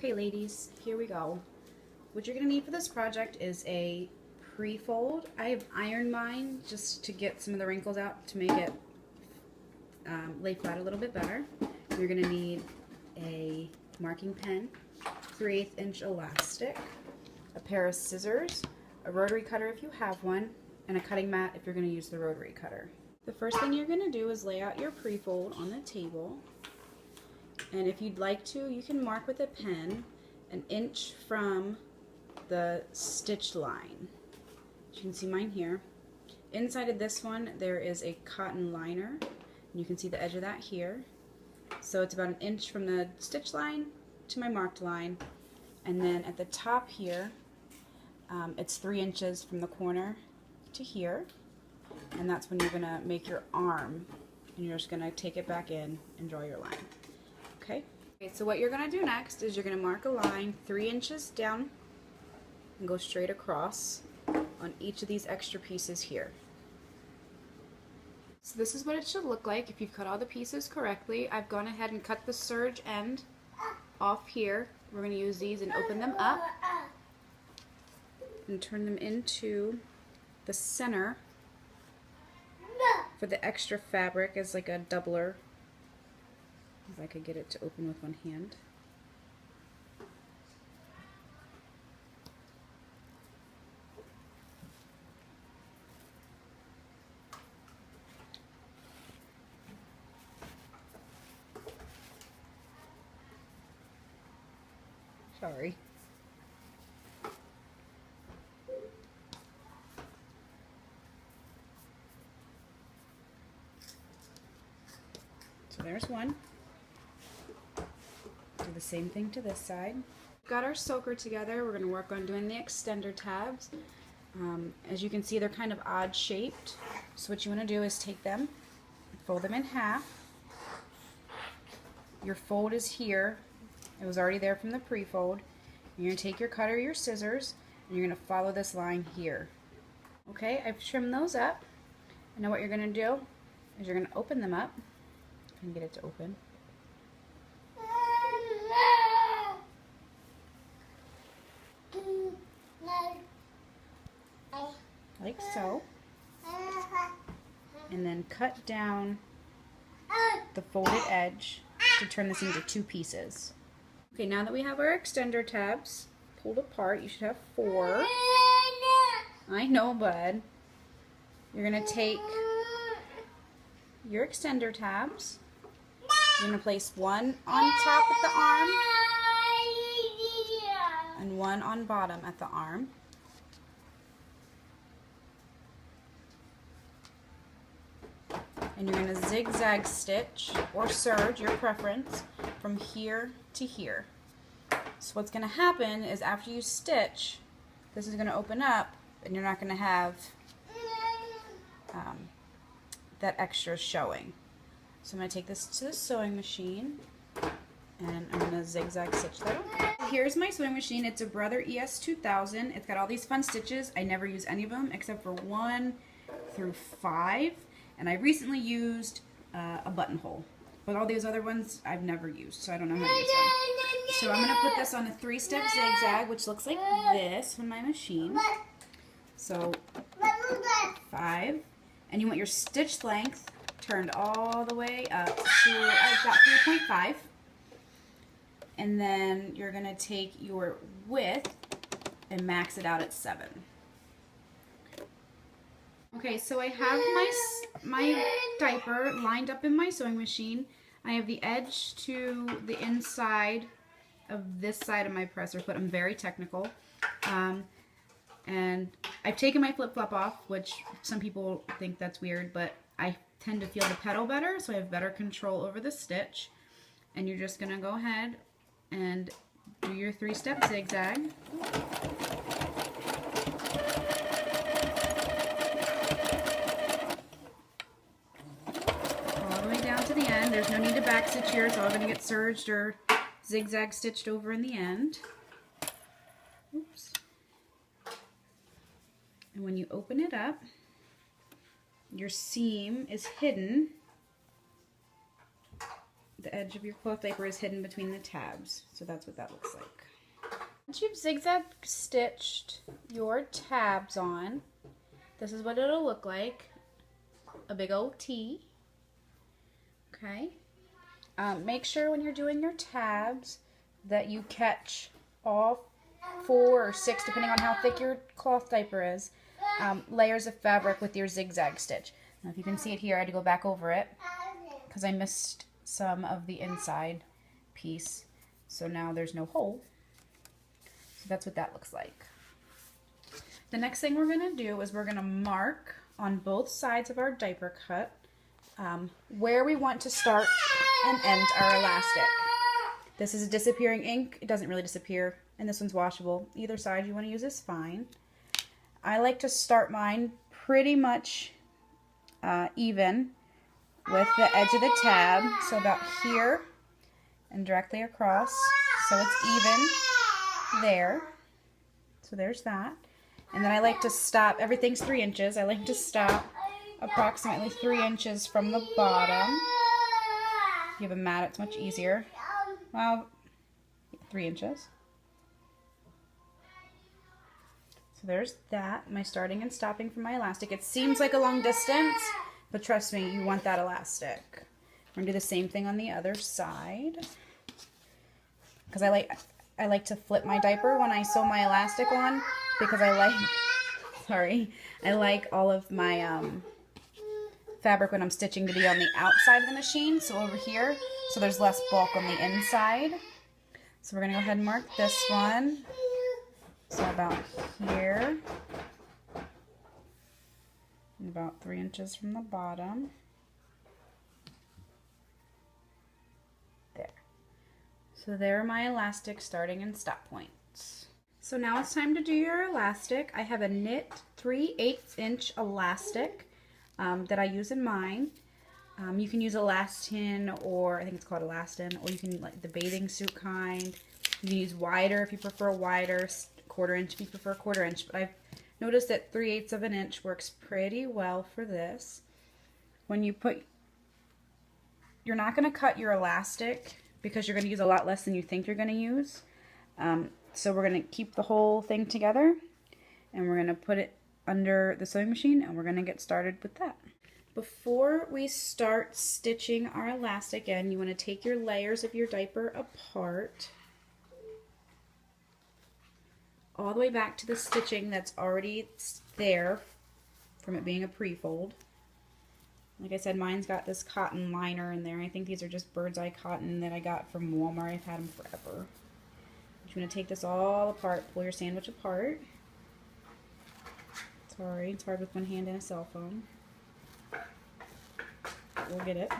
Okay ladies, here we go. What you're going to need for this project is a Prefold. I have ironed mine just to get some of the wrinkles out to make it lay flat a little bit better. You're going to need a marking pen, 3/8 inch elastic, a pair of scissors, a rotary cutter if you have one, and a cutting mat if you're going to use the rotary cutter. The first thing you're going to do is lay out your Prefold on the table. And if you'd like to, you can mark with a pen 1 inch from the stitch line. You can see mine here. Inside of this one there is a cotton liner. You can see the edge of that here. So it's about 1 inch from the stitch line to my marked line. And then at the top here, it's 3 inches from the corner to here. And that's when you're going to make your arm. And you're just going to take it back in and draw your line. Okay, so what you're going to do next is you're going to mark a line 3 inches down and go straight across on each of these extra pieces here. So this is what it should look like if you've cut all the pieces correctly. I've gone ahead and cut the serge end off here. We're going to use these and open them up and turn them into the center for the extra fabric as like a doubler. If I could get it to open with one hand. Sorry. So there's one. Do the same thing to this side. We've got our soaker together. We're going to work on doing the extender tabs. As you can see, they're kind of odd shaped. So what you want to do is take them, fold them in half. Your fold is here. It was already there from the Prefold. You're going to take your cutter, your scissors, and you're going to follow this line here. Okay, I've trimmed those up. And now what you're going to do is you're going to open them up. If I can get it to open. Like so. And then cut down the folded edge to turn this into 2 pieces. Okay, now that we have our extender tabs pulled apart, you should have 4. I know, bud. You're going to take your extender tabs. You're going to place one on top at the arm and one on bottom at the arm. And you're going to zigzag stitch or serge, your preference, from here to here. So what's going to happen is after you stitch, this is going to open up and you're not going to have that extra showing. So I'm going to take this to the sewing machine and I'm going to zigzag stitch that. Here's my sewing machine. It's a Brother ES2000. It's got all these fun stitches. I never use any of them except for 1 through 5. And I recently used a buttonhole. But all these other ones I've never used, so I don't know how to use them. So I'm going to put this on a 3-step zigzag, which looks like this on my machine. So 5. And you want your stitch length turned all the way up to about 3.5. And then you're going to take your width and max it out at 7. Okay, so I have my diaper lined up in my sewing machine. I have the edge to the inside of this side of my presser foot. I'm very technical. And I've taken my flip-flop off, which some people think that's weird, but I tend to feel the pedal better, so I have better control over the stitch. And you're just going to go ahead and do your 3-step zigzag. To the end. There's no need to back stitch here. It's all going to get serged or zigzag stitched over in the end. Oops. And when you open it up, your seam is hidden the edge of your cloth diaper is hidden between the tabs. So that's what that looks like. Once you've zigzag stitched your tabs on, this is what it'll look like. A big old T. Okay. Make sure when you're doing your tabs that you catch all 4 or 6, depending on how thick your cloth diaper is, layers of fabric with your zigzag stitch. Now if you can see it here, I had to go back over it because I missed some of the inside piece. So now there's no hole. So that's what that looks like. The next thing we're going to do is we're going to mark on both sides of our diaper cut where we want to start and end our elastic. This is a disappearing ink. It doesn't really disappear, and this one's washable. Either side you want to use is fine. I like to start mine pretty much even with the edge of the tab, so about here and directly across, so it's even there. So there's that. And then I like to stop, everything's 3 inches, I like to stop approximately 3 inches from the bottom. If you have a mat, it's much easier. Well, 3 inches. So there's that, my starting and stopping from my elastic. It seems like a long distance, but trust me, you want that elastic. We're gonna do the same thing on the other side. Because I like to flip my diaper when I sew my elastic on, because I like all of my fabric when I'm stitching to be on the outside of the machine, so over here, so there's less bulk on the inside. So we're gonna go ahead and mark this one. So about here, and about 3 inches from the bottom. There. So there are my elastic starting and stop points. So now it's time to do your elastic. I have a knit 3/8 inch elastic that I use in mine. You can use elastin, or I think it's called elastin, or you can like the bathing suit kind. You can use wider if you prefer wider, 1/4 inch if you prefer 1/4 inch, but I've noticed that 3/8 of an inch works pretty well for this. When you put, you're not going to cut your elastic because you're going to use a lot less than you think you're going to use. So we're going to keep the whole thing together, and we're going to put it under the sewing machine, and we're going to get started with that. Before we start stitching our elastic in, you want to take your layers of your diaper apart all the way back to the stitching that's already there from it being a pre-fold. Like I said, mine's got this cotton liner in there. I think these are just bird's eye cotton that I got from Walmart. I've had them forever. You're going to take this all apart, pull your sandwich apart. Sorry, it's hard with one hand and a cell phone. We'll get it.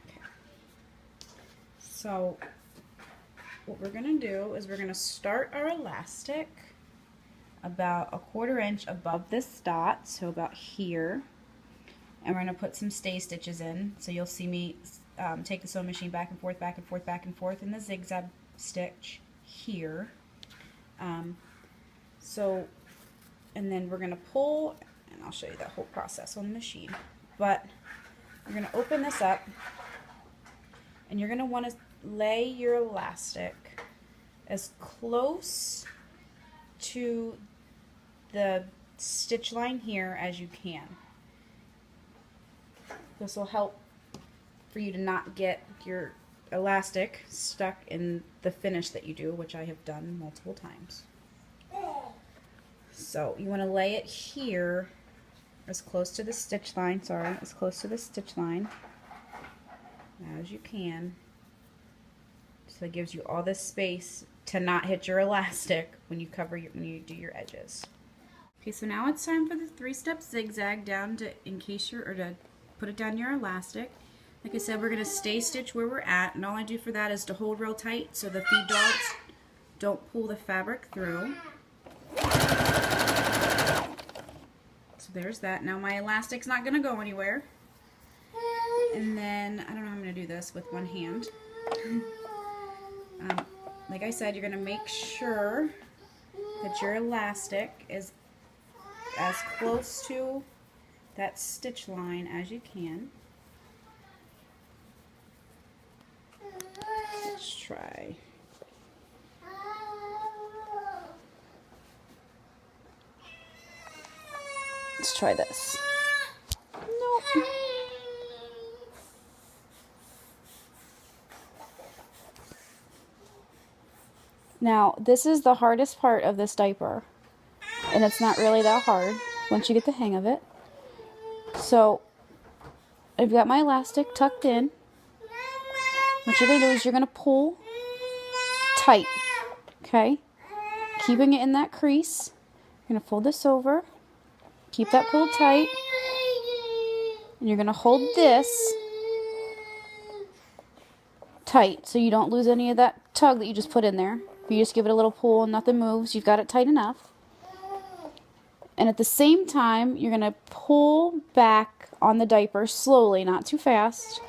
Okay. So what we're going to do is we're going to start our elastic about 1/4 inch above this dot, so about here. And we're going to put some stay stitches in. So you'll see me take the sewing machine back and forth, back and forth, back and forth in the zigzag stitch here. And then we're going to pull, and I'll show you that whole process on the machine. But you're going to open this up, and you're going to want to lay your elastic as close to the stitch line here as you can. This will help for you to not get your elastic stuck in the finish that you do, which I have done multiple times. So you want to lay it here as close to the stitch line, as close to the stitch line as you can. So it gives you all this space to not hit your elastic when you do your edges. Okay, so now it's time for the 3-step zigzag down to put it down your elastic. Like I said, we're going to stay stitch where we're at, and all I do for that is to hold real tight so the feed dogs don't pull the fabric through. So there's that. Now my elastic's not going to go anywhere. And then, I don't know how I'm going to do this with one hand. Like I said, you're going to make sure that your elastic is as close to that stitch line as you can. Let's try. Let's try this. Nope. Now, this is the hardest part of this diaper, and it's not really that hard once you get the hang of it. So, I've got my elastic tucked in. What you're going to do is you're going to pull tight, okay? Keeping it in that crease. You're going to fold this over, keep that pulled tight, and you're going to hold this tight so you don't lose any of that tug that you just put in there. If you just give it a little pull and nothing moves, you've got it tight enough. And at the same time, you're going to pull back on the diaper slowly, not too fast,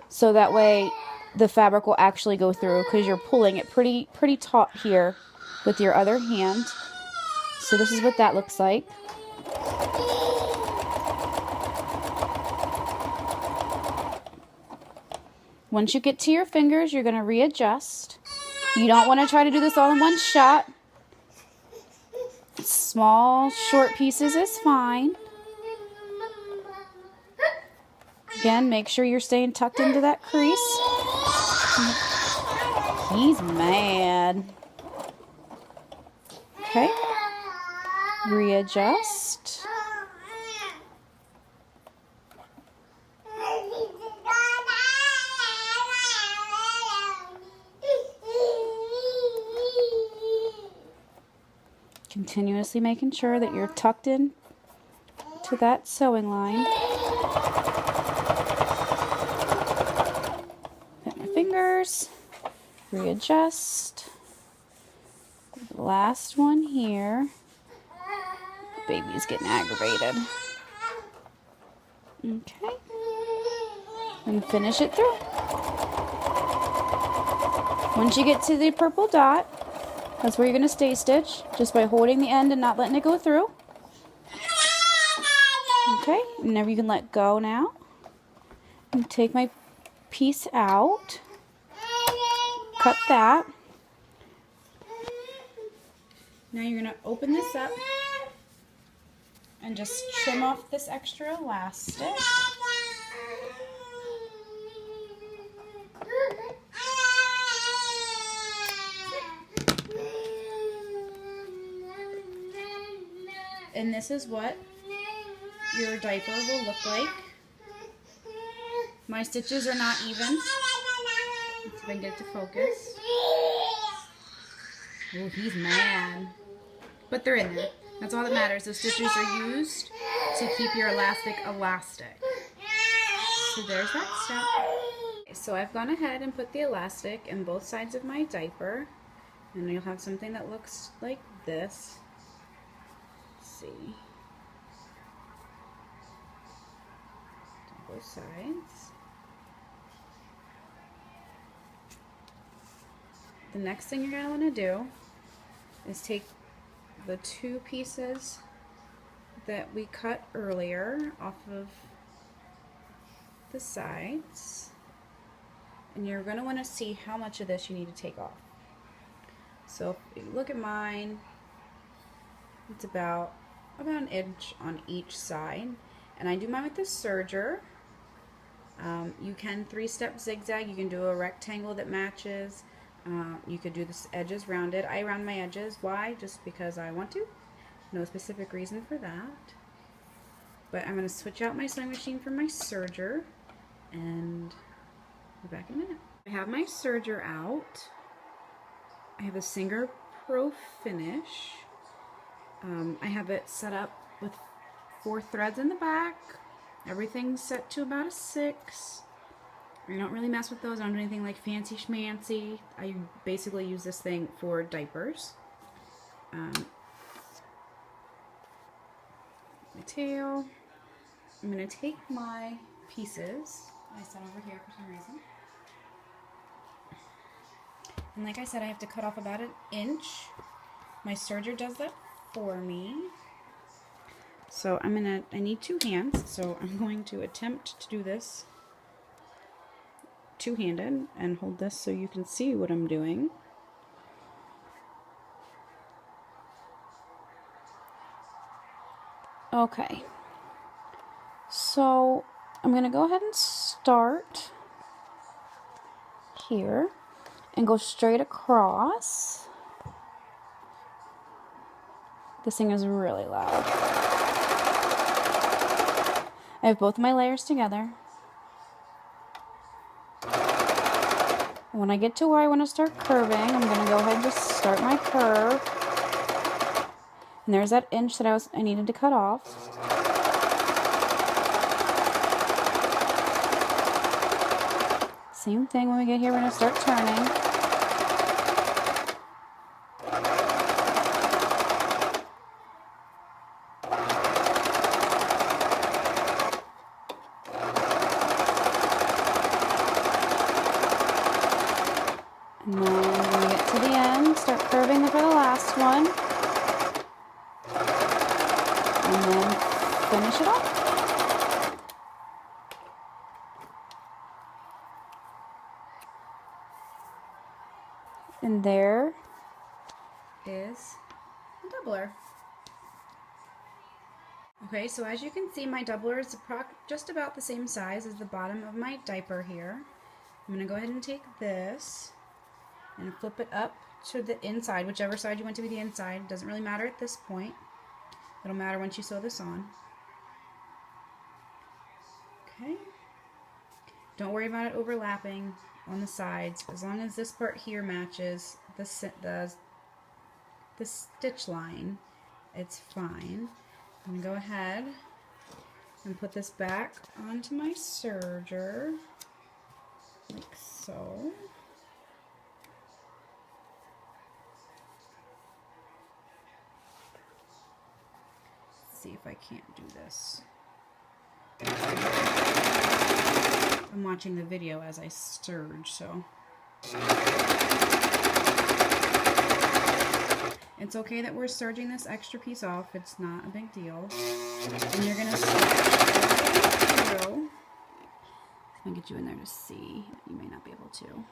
so that way the fabric will actually go through, because you're pulling it pretty taut here with your other hand. So this is what that looks like. Once you get to your fingers, you're going to readjust. You don't want to try to do this all in one shot. Small, short pieces is fine. Again, make sure you're staying tucked into that crease. He's mad. Okay. Readjust. Continuously making sure that you're tucked in to that sewing line. Hit my fingers, readjust. The last one here. Baby's getting aggravated. Okay. And finish it through. Once you get to the purple dot, that's where you're going to stay stitch, just by holding the end and not letting it go through. Okay, and now you can let go now. And take my piece out. Cut that. Now you're going to open this up and just trim off this extra elastic. And this is what your diaper will look like. My stitches are not even. Let's see if I can get it to focus. Oh, he's mad. But they're in there. That's all that matters. Those stitches are used to keep your elastic elastic. So there's that step. So I've gone ahead and put the elastic in both sides of my diaper. And you'll have something that looks like this. See, both sides. The next thing you're going to want to do is take the two pieces that we cut earlier off of the sides, and you're going to want to see how much of this you need to take off. So if you look at mine, it's about an inch on each side, and I do mine with the serger. You can 3-step zigzag. You can do a rectangle that matches. You could do the edges rounded. I round my edges. Why? Just because I want to. No specific reason for that. But I'm going to switch out my sewing machine for my serger, and be back in a minute. I have my serger out. I have a Serger Pro Finish. I have it set up with 4 threads in the back. Everything's set to about a 6. I don't really mess with those. I don't do anything like fancy schmancy. I basically use this thing for diapers. My tail. I'm going to take my pieces. I set over here for some reason. And like I said, I have to cut off about an inch. My serger does that for me. So I need 2 hands, so I'm going to attempt to do this two-handed and hold this so you can see what I'm doing. Okay, so I'm going to go ahead and start here and go straight across. This thing is really loud. I have both my layers together. When I get to where I want to start curving, I'm going to go ahead and just start my curve. And there's that inch that I needed to cut off. Same thing when we get here, we're going to start turning. And then when we get to the end, start curving for the last one. And then finish it off. And there is a doubler. Okay, so as you can see, my doubler is just about the same size as the bottom of my diaper here. I'm going to go ahead and take this and flip it up to the inside, whichever side you want to be the inside. It doesn't really matter at this point. It'll matter once you sew this on. Okay. Don't worry about it overlapping on the sides. As long as this part here matches the stitch line, it's fine. I'm going to go ahead and put this back onto my serger, like so. See if I can't do this. I'm watching the video as I serge, so it's okay that we're serging this extra piece off. It's not a big deal. And you're gonna stitch through. I'll get you in there to see. You may not be able to.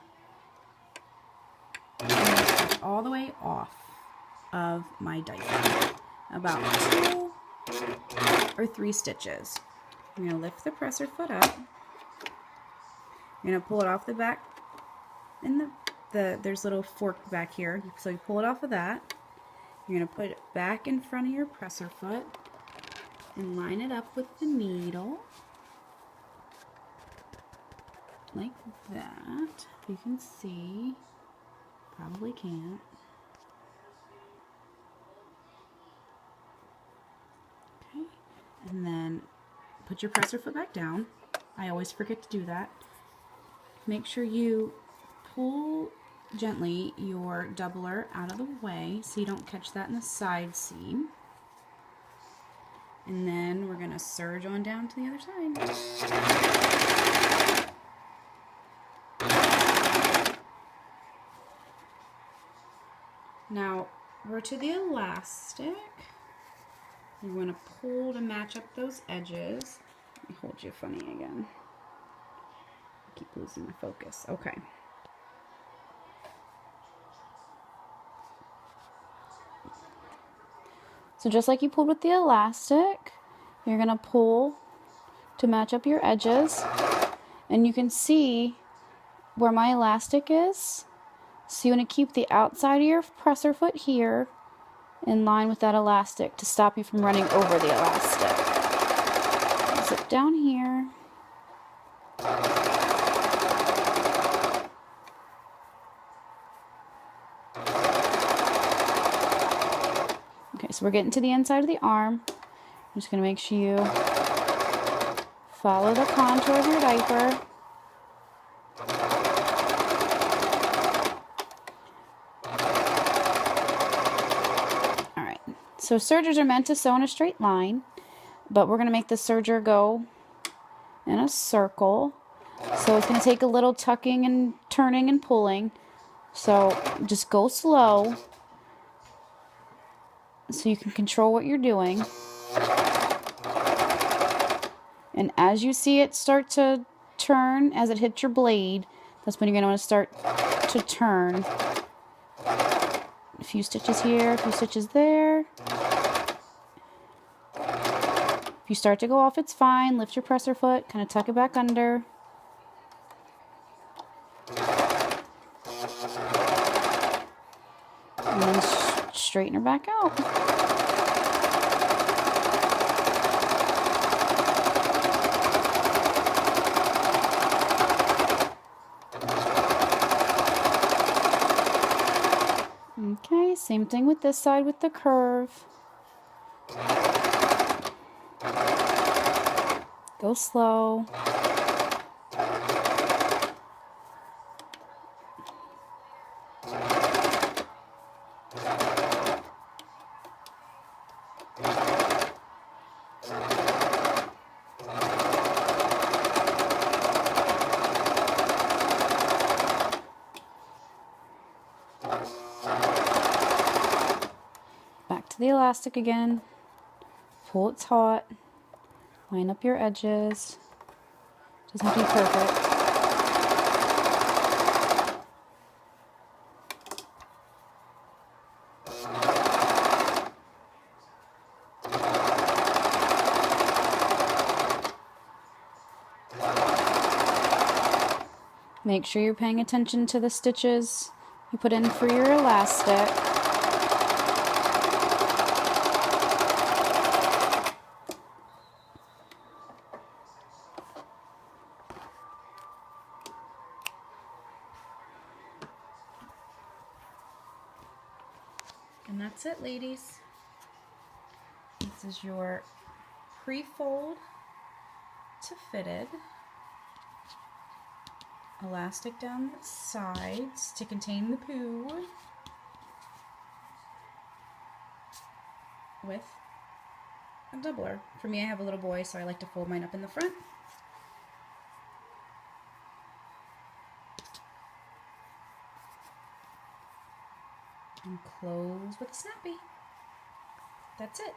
I'm gonna stitch all the way off of my diaper. About 2 or 3 stitches. I'm going to lift the presser foot up. You're going to pull it off the back, and there's a little fork back here, so you pull it off of that. You're going to put it back in front of your presser foot and line it up with the needle like that. You can see, probably can't. Okay, and then put your presser foot back down. I always forget to do that. Make sure you pull gently your doubler out of the way so you don't catch that in the side seam. And then we're going to serge on down to the other side. Now we're to the elastic. You're going to pull to match up those edges. Let me hold you funny again. I keep losing my focus. Okay. So just like you pulled with the elastic, you're going to pull to match up your edges. And you can see where my elastic is. So you want to keep the outside of your presser foot here in line with that elastic to stop you from running over the elastic. Zip down here. Okay, so we're getting to the inside of the arm. I'm just going to make sure you follow the contour of your diaper. Alright, so sergers are meant to sew in a straight line, but we're going to make the serger go in a circle. So it's going to take a little tucking and turning and pulling. So just go slow. so you can control what you're doing. And as you see it start to turn, as it hits your blade, that's when you're going to want to start to turn. A few stitches here, a few stitches there. If you start to go off, it's fine. Lift your presser foot, kind of tuck it back under. And then straighten her back out. Okay, same thing with this side with the curve. Go slow. Back to the elastic again. Pull it taut. Line up your edges. Doesn't have to be perfect. Make sure you're paying attention to the stitches you put in for your elastic. And that's it, ladies. This is your pre-fold to fitted. Elastic down the sides to contain the poo with a doubler. For me, I have a little boy, so I like to fold mine up in the front. And close with a snappy. That's it.